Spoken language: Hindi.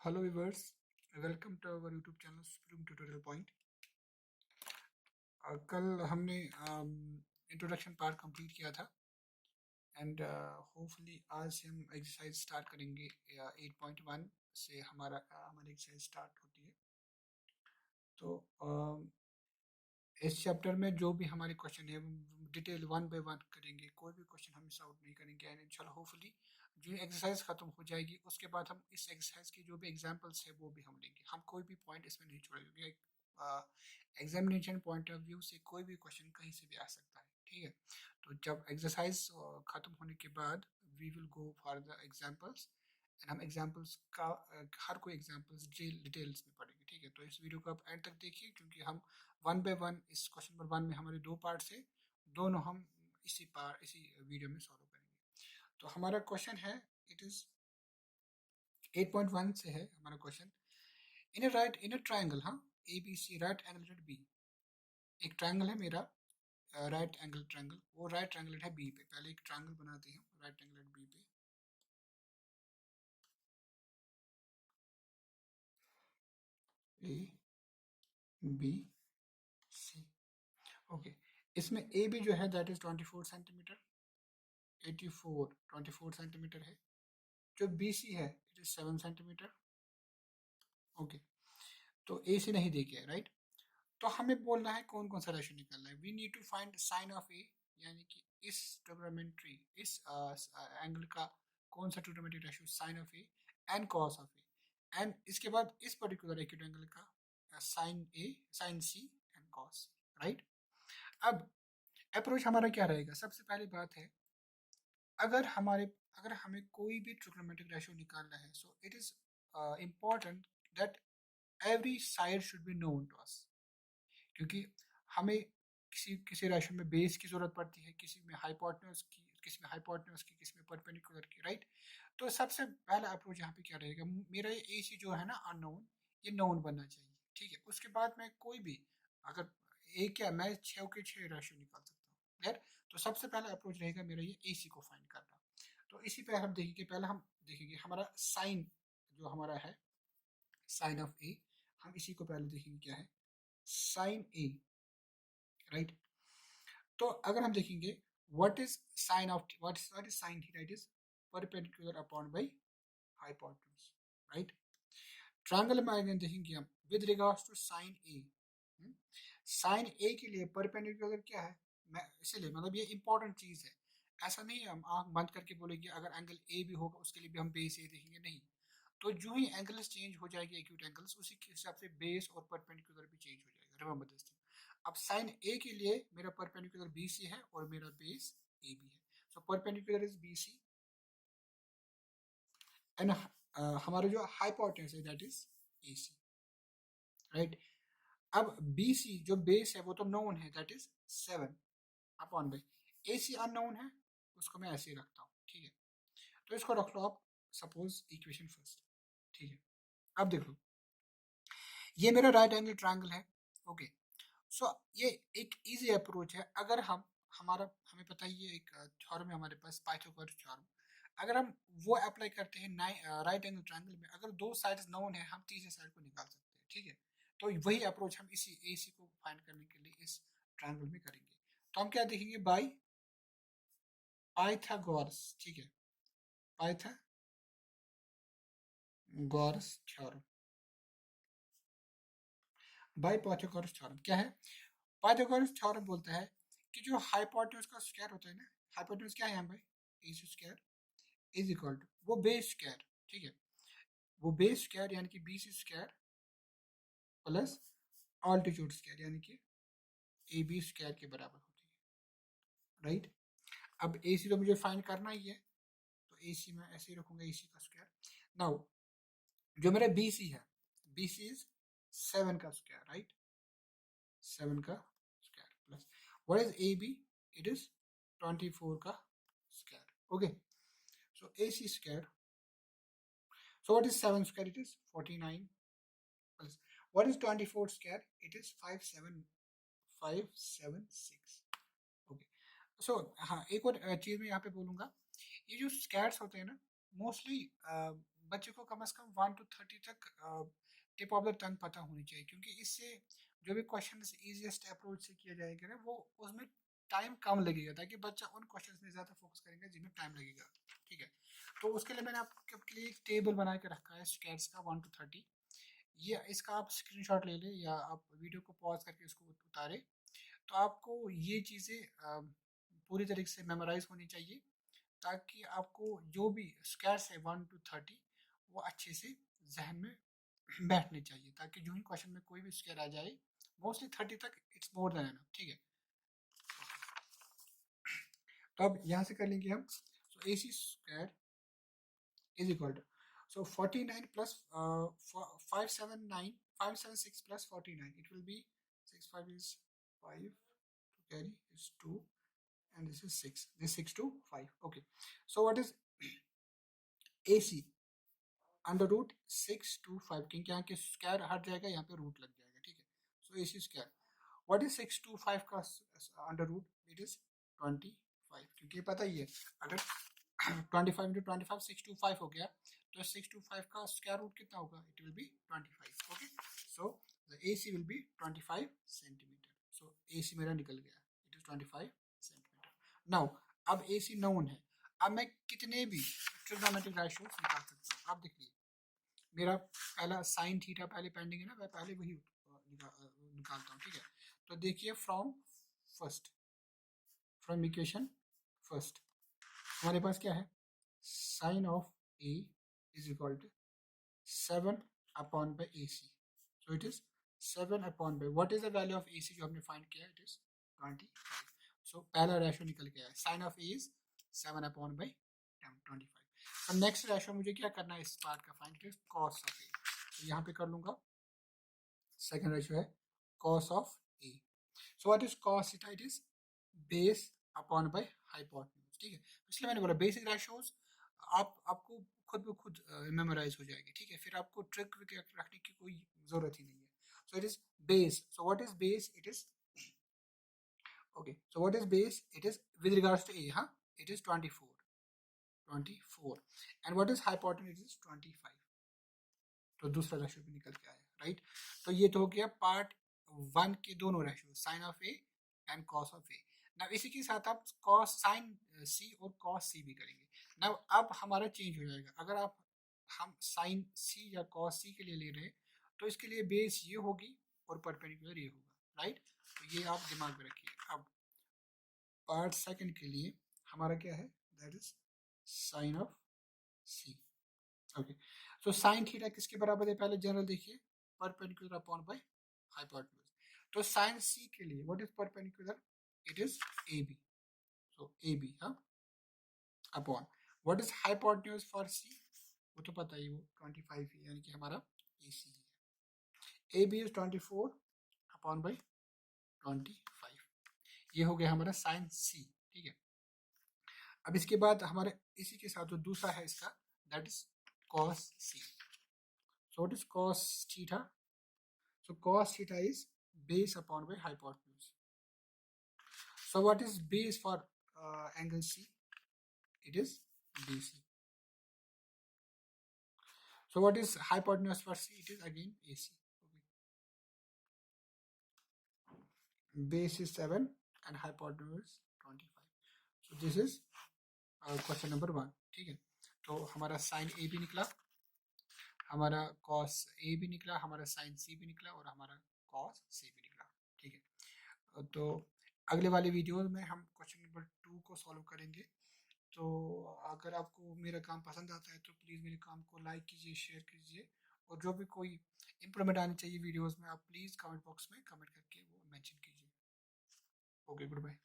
Hello viewers, welcome to our YouTube channel supreme tutorial point. कल हमने इंट्रोडक्शन पार्ट कंप्लीट किया था एंड होपफुली आज से हम एक्सरसाइज स्टार्ट करेंगे। 8.1 से हमारी एक्सरसाइज स्टार्ट होती है। तो इस चैप्टर में जो भी हमारे क्वेश्चन है वो डिटेल वन बाय वन करेंगे। कोई भी क्वेश्चन हम मिस आउट नहीं करेंगे एंड इंशाल्लाह होपफुली जो एक्सरसाइज खत्म हो जाएगी उसके बाद हम इस एक्सरसाइज की जो भी एग्जांपल्स है वो भी हम लेंगे। हम कोई भी पॉइंट इसमें नहीं छोड़ेंगे। एग्जामिनेशन पॉइंट ऑफ व्यू से कोई भी क्वेश्चन कहीं से भी आ सकता है, ठीक है। तो जब एक्सरसाइज खत्म होने के बाद we will go for the examples and हम एग्जांपल्स का हर कोई एग्जांपल्स डिटेल्स में पढ़ेंगे, ठीक है। तो इस वीडियो को आप एंड तक देखिए क्योंकि हम वन बाय वन इस क्वेश्चन नंबर 1 में हमारे दो पार्ट्स है, दोनों हम इसी वीडियो में सॉल्व करेंगे। तो हमारा क्वेश्चन है, इट इज 8.1 से है हमारा क्वेश्चन। इन अ ट्रायंगल, हाँ, A B C right angle B. एक ट्रायंगल है मेरा, राइट एंगल ट्रायंगल, वो राइट एंगल है बी पे। पहले एक ट्रायंगल बनाते हैं राइट एंगल बी पे। A B C, okay. इसमें ए बी जो है दैट इज 24 सेंटीमीटर, 24 सेंटीमीटर है। जो बी सी है इट इज 7 सेंटीमीटर, ओके। तो ए से नहीं देखे, राइट। तो हमें बोलना है कौन कौन सा रेशो निकालना है। We need to find sine of A, यानी कि इस ट्रिग्नोमेट्री इस एंगल का कौन सा trigonometry ratio sine of A and cos of A, and इसके बाद इस पर्टिकुलर एक्यूट एंगल का sine A, sine C and cos, right. अब अप्रोच हमारा क्या रहेगा? सबसे पहली बात है, अगर हमें कोई भी ट्रिग्नोमेट्रिक रेशो निकालना है, so it is important that every side should be known to us. क्योंकि हमें किसी किसी रेशो में बेस की जरूरत पड़ती है, किसी में हाइपोटेन्यूज की, किसी में परपेंडिकुलर की, राइट। तो सबसे पहला अप्रोच यहाँ पे क्या रहेगा, मेरा ये ए सी जो है ना अननोन, ये नोन बनना चाहिए, ठीक है। उसके बाद मैं कोई भी, अगर ए क्या, मैं 6 के 6 रेशो निकाल सकता हूँ, क्लियर। तो सबसे पहला अप्रोच रहेगा मेरा ये ए सी को फाइंड करना। तो इसी पे हम देखेंगे, पहले हम देखेंगे हमारा साइन जो हमारा है, साइन ऑफ ए, हम इसी को पहले देखेंगे क्या है साइन ए, राइट। तो अगर हम देखेंगे what is sine of what is sine theta, it is perpendicular upon by hypotenuse, right. Triangle में अगर देखेंगे हम with regards to sine A, sine A के लिए परपेंडिकुलर क्या है, मैं इसीलिए मतलब ये इंपॉर्टेंट चीज है। ऐसा नहीं है हम आंख बंद करके बोलेंगे अगर एंगल ए भी होगा उसके लिए भी हम बेस ए देखेंगे, नहीं। तो जो ही एंगल्स चेंज हो जाएगी एक्यूट एंगल्स, उसी के हिसाब से बेस और परपेंडिकुलर भी चेंज हो जाएगा, रिमेंबर दिस थिंग। अब साइन ए के लिए मेरा परपेंडिकुलर बी सी है और मेरा बेस ए बी है, so perpendicular is B C and हमारा जो हाइपोटेन्यूज है that is A C, right. अब बी सी जो बेस है वो तो नोन है, that is 7 upon by A C unknown है, उसको मैं ऐसे ही रखता हूँ, ठीक है। तो इसको रख लो आप सपोज इक्वेशन फर्स्ट, ठीक है। अब देखो ये मेरा राइट एंगल ट्रायंगल है, ओके। सो ये एक इजी अप्रोच है। अगर हमें पता है ये एक थ्योरम है हमारे पास, पाइथागोरस थ्योरम। अगर हम वो अप्लाई करते हैं राइट एंगल ट्रायंगल में, अगर दो साइड्स नोन है हम तीसरे साइड को निकाल सकते हैं, ठीक है। तो वही अप्रोच हम इसी एसी को फाइंड करने के लिए इस ट्रायंगल में करेंगे। तो हम क्या देखेंगे, बाय पाइथागोरस, ठीक है, Pythagoras theorem. By Pythagoras theorem क्या है? पाइथागोरस थ्योरम बोलता है कि जो हाइपोटेन्यूज का स्क्वायर होता है ना, हाइपोटेन्यूज क्या है यहाँ भाई, A square is equal to वो बेस स्क्वायर, ठीक है। वो बेस स्क्वायर यानी कि B C square plus altitude square यानी कि ए बी स्क्वायर के बराबर होती है, राइट। अब ए सी तो मुझे फाइंड करना ही है, तो ए सी मैं ऐसे ही रखूंगा, ए सी का स्क्वायर। नाउ जो मेरा बी सी है, बी सी इज 7 का स्क्वायर, राइट, 7 का square plus what is A B, it is 24 का square, okay. So A C square, so what is 7 square, it is 49 plus what is 24 square, it is 57576, okay. So हाँ, एक और चीज मैं यहाँ पे बोलूंगा, ये जो स्क्वायर्स होते हैं ना, मोस्टली बच्चे को कम से कम 1 to 30 तक टिप ऑफ द टंग पता होनी चाहिए, क्योंकि इससे जो भी क्वेश्चन इजीएस्ट अप्रोच से किया जाएगा ना, वो उसमें टाइम कम लगेगा, ताकि बच्चा उन क्वेश्चन में ज़्यादा फोकस करेगा जिनमें टाइम लगेगा। ठीक है, तो उसके लिए मैंने आपके लिए एक टेबल बना के रखा है स्क्वायर्स का 1 to 30। ये इसका आप स्क्रीनशॉट ले लें या आप वीडियो को पॉज करके इसको उतारें, तो आपको ये चीज़ें पूरी तरीके से मेमोराइज होनी चाहिए, ताकि आपको जो भी स्क्वायर्स है 1 to 30 वो अच्छे से जहन में बैठने चाहिए, ताकि जो ही क्वेश्चन में कोई भी स्क्वायर आ जाए, मोस्टली 30 तक इट्स मोर देन एनफ। ठीक है, तो अब यहाँ से कर लेंगे हम। So A C square is equal to, so 49 plus 579 576 plus 49, it will be 6 5 is 5 to carry is 2 and this is 6, this 6 to 5. Okay, so what is AC under root 6 to 5, क्योंकि यहाँ के स्क्वायर हट जाएगा, यहाँ पे रूट लग जाएगा। ठीक है, सो AC square what is 6 to 5 का अंडर रूट, इट इज 25, क्योंकि पता ही है अगर 25 into 25 6 to 5 हो गया, तो 6 to 5 का स्क्वायर रूट कितना होगा, it will be 25। Okay, so the AC will be 25 centimetre. So AC मेरा निकल गया, इट इज 25 सेंटीमीटर। नाउ अब AC नोन है, अब मैं कितने भी ट्रिग्नोमेट्रिक रेशियोज निकाल सकता हूँ। आप देखिए, मेरा पहला साइन थीटा पहले पेंडिंग है ना, मैं पहले वही निकालता हूँ। ठीक है, तो देखिए फ्रॉम इक्वेशन फर्स्ट हमारे पास क्या है, sine of A is equal to 7/AC, so it is 7/, what is the value of AC जो हमने फाइंड किया, इट इज 25। सो पहला रेशियो निकल गया है, साइन ऑफ ए इज 7/25। अब नेक्स्ट रेशियो मुझे क्या करना है, इस पार्ट का find, it is cos of A, तो यहाँ पे कर लूंगा। सेकंड रेशियो है cos of A, so what is cos theta, it is base upon by hypotenuse. ठीक है, इसलिए मैंने बोला बेसिक रेशियोज आपको खुद ब खुद मेमोराइज हो जाएगी। ठीक है, फिर आपको ट्रिक रखने की कोई जरूरत ही नहीं है। So it is base, so what is base, it is okay, so what is base, it is with regards to a, हाँ, it is 24 and what is hypotenuse, it is 25। तो दूसरा रेशियो भी निकल के आया, राइट। तो ये तो हो गया पार्ट 1 के दोनों ratio, sine of A and cos of A. ना इसी के साथ आप कॉस साइन सी और कॉस सी भी करेंगे ना। अब हमारा चेंज हो जाएगा, अगर आप हम साइन सी या कॉस सी के लिए ले रहे हैं, तो इसके लिए बेस ये होगी और परपेंडिकुलर ये होगा, राइट। तो ये आप दिमाग में रखिए। अब पार्ट सेकंड के लिए हमारा क्या है, that is sine of C. Okay, so sine theta किसके बराबर है, पहले जनरल देखिए, परपेंडिकुलर अपॉन बाय हाइपोटेन्यूज। तो साइन सी के लिए what is perpendicular, it is A B, so A B हाँ upon what is hypotenuse for C, वो तो पता ही, वो 25 है, यानी कि हमारा ए सी है। A B is 24 upon by 25, ये हो गया हमारा साइन सी। ठीक है, अब इसके बाद हमारे इसी के साथ जो दूसरा है इसका, that is cos c, so what is cos theta, so cos theta is base upon by hypotenuse, so what is base for angle c, it is BC, so what is hypotenuse for c, it is again AC। Okay, base is 7 and hypotenuse 25, so this is question number 1। ठीक है, तो हमारा साइन ए भी निकला, हमारा कॉस ए भी निकला, हमारा साइन सी भी निकला और हमारा कॉस सी भी निकला। ठीक है, तो अगले वाले वीडियो में हम क्वेश्चन नंबर 2 को सॉल्व करेंगे। तो अगर आपको मेरा काम पसंद आता है तो प्लीज़ मेरे काम को लाइक कीजिए, शेयर कीजिए, और जो भी कोई इम्प्रूवमेंट आनी चाहिए वीडियोस में, आप प्लीज़ कमेंट बॉक्स में कमेंट करके वो मेंशन कीजिए। Okay, good bye.